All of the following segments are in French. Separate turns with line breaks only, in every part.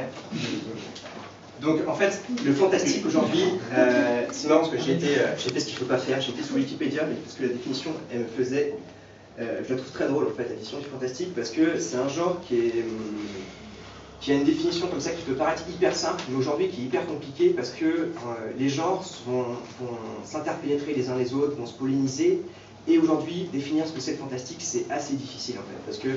Ouais. Donc en fait, le fantastique aujourd'hui, c'est marrant parce que j'ai fait ce qu'il ne faut pas faire, j'ai été sur Wikipédia, mais parce que la définition, elle me faisait, je la trouve très drôle en fait, la définition du fantastique, parce que c'est un genre qui a une définition comme ça qui peut paraître hyper simple, mais aujourd'hui qui est hyper compliqué parce que les genres vont s'interpénétrer les uns les autres, vont se polliniser. Et aujourd'hui, définir ce que c'est le fantastique, c'est assez difficile en fait, parce que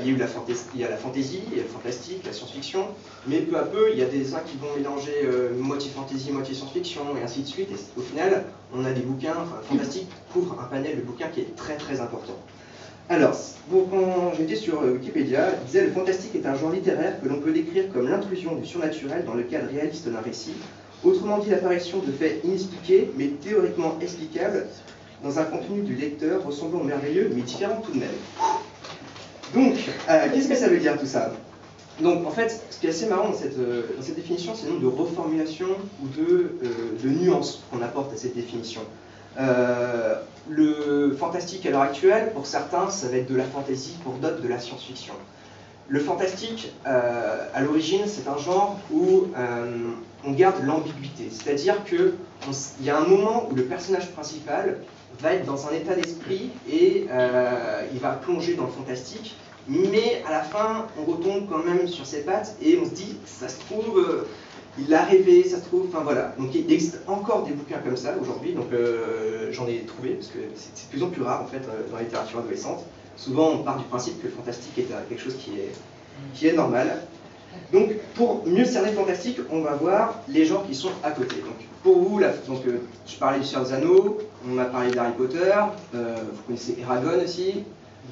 il y a la fantaisie, il y a le fantastique, la science-fiction, mais peu à peu, il y a des uns qui vont mélanger moitié fantaisie, moitié science-fiction, et ainsi de suite. Et au final, on a des bouquins, enfin, fantastique couvre un panel de bouquins qui est très très important. Alors, quand j'étais sur Wikipédia, il disait « Le fantastique est un genre littéraire que l'on peut décrire comme l'intrusion du surnaturel dans le cadre réaliste d'un récit, autrement dit l'apparition de faits inexpliqués, mais théoriquement explicables, dans un contenu du lecteur ressemblant au merveilleux, mais différent tout de même. » Donc, qu'est-ce que ça veut dire tout ça? Donc, en fait, ce qui est assez marrant dans cette définition, c'est le nombre de reformulations ou de nuances qu'on apporte à cette définition. Le fantastique à l'heure actuelle, pour certains, ça va être de la fantaisie, pour d'autres, de la science-fiction. Le fantastique, à l'origine, c'est un genre où on garde l'ambiguïté. C'est-à-dire qu'il y a un moment où le personnage principal va être dans un état d'esprit et il va plonger dans le fantastique, mais à la fin, on retombe quand même sur ses pattes et on se dit, ça se trouve, il l'a rêvé, ça se trouve, enfin voilà. Donc il existe encore des bouquins comme ça aujourd'hui, donc j'en ai trouvé, parce que c'est de plus en plus rare en fait dans la littérature adolescente. Souvent on part du principe que le fantastique est quelque chose qui est normal. Donc pour mieux cerner le fantastique, on va voir les genres qui sont à côté. Donc pour vous, je parlais du Seigneur des Anneaux, on m'a parlé d'Harry Potter, vous connaissez Eragon aussi.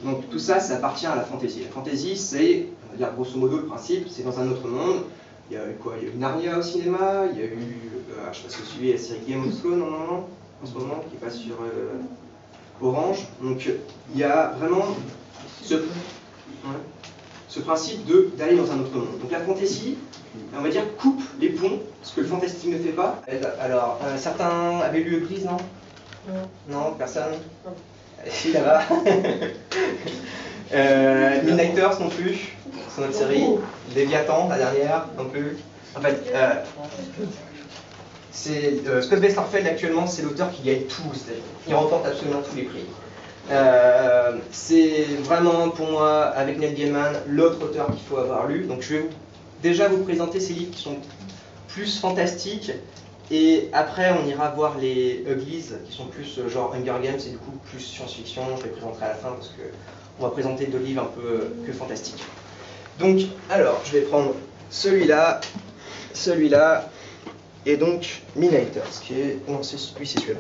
Donc tout ça, ça appartient à la fantaisie. La fantaisie, c'est, on va dire grosso modo le principe, c'est dans un autre monde. Il y a eu quoi? Il y a eu Narnia au cinéma, il y a eu, je ne sais pas si vous suivez la série Game of Thrones en ce moment, qui passe sur Orange. Donc il y a vraiment ce principe d'aller dans un autre monde. Donc la fantaisie, on va dire, coupe les ponts, ce que le fantastique ne fait pas. Alors, certains avaient lu Euclide, non? Non, personne? Si, là-bas. Midnighters non plus, c'est notre série. Léviathan, la dernière, non plus. En fait, Scott Westerfeld actuellement, c'est l'auteur qui gagne tout, qui remporte absolument tous les prix. C'est vraiment pour moi, avec Neil Gaiman, l'autre auteur qu'il faut avoir lu. Donc je vais déjà vous présenter ces livres qui sont plus fantastiques. Et après, on ira voir les Uglies, qui sont plus genre Hunger Games et du coup plus science-fiction. Je les présenterai à la fin parce qu'on va présenter deux livres un peu que fantastiques. Donc, alors, je vais prendre celui-là, et donc Midnighters, qui est... Non, c'est celui-là.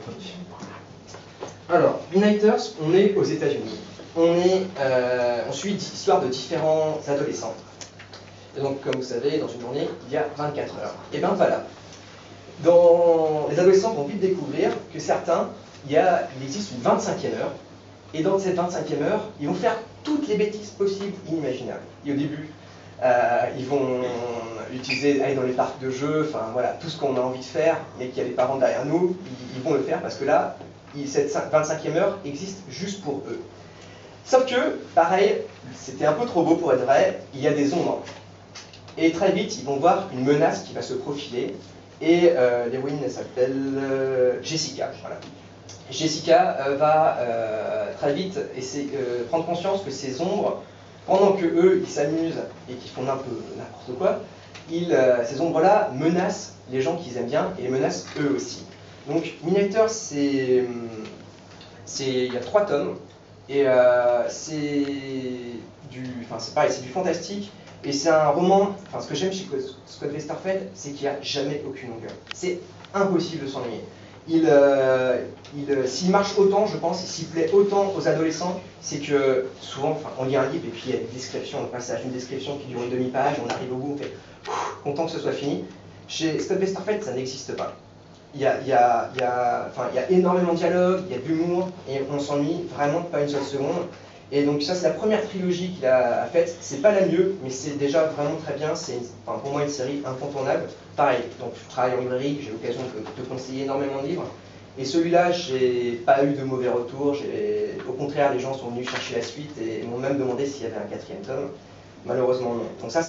Alors, Midnighters, on est aux États-Unis. On suit l'histoire de différents adolescents. Et donc, comme vous savez, dans une journée, il y a 24 heures. Et bien voilà. Les adolescents vont vite découvrir que certains, il existe une 25e heure, et dans cette 25e heure, ils vont faire toutes les bêtises possibles, inimaginables. Et au début, ils vont aller dans les parcs de jeux, enfin voilà, tout ce qu'on a envie de faire, et qu'il y a les parents derrière nous, ils vont le faire parce que là, cette 25e heure existe juste pour eux. Sauf que, pareil, c'était un peu trop beau pour être vrai, il y a des ombres. Et très vite, ils vont voir une menace qui va se profiler, et l'héroïne s'appelle Jessica. Voilà. Jessica va très vite prendre conscience que ces ombres, pendant que eux ils s'amusent et qu'ils font un peu n'importe quoi, ces ombres-là menacent les gens qu'ils aiment bien et les menacent eux aussi. Donc Midnighters, il y a 3 tomes et c'est pareil, c'est du fantastique. Et c'est un roman, ce que j'aime chez Scott Westerfeld, c'est qu'il n'y a jamais aucune longueur. C'est impossible de s'ennuyer. S'il marche autant, je pense, et s'il plaît autant aux adolescents, c'est que souvent, on lit un livre et puis il y a une description, on passe à une description qui dure une demi-page, on arrive au bout, on fait content que ce soit fini. Chez Scott Westerfeld, ça n'existe pas. Il y a énormément de dialogue, il y a de l'humour, et on s'ennuie vraiment pas une seule seconde. Et donc ça, c'est la première trilogie qu'il a faite. C'est pas la mieux, mais c'est déjà vraiment très bien. C'est pour moi une série incontournable. Pareil, donc je travaille en librairie, j'ai l'occasion de te conseiller énormément de livres. Et celui-là, j'ai pas eu de mauvais retours. Au contraire, les gens sont venus chercher la suite et m'ont même demandé s'il y avait un 4e tome. Malheureusement non. Donc ça,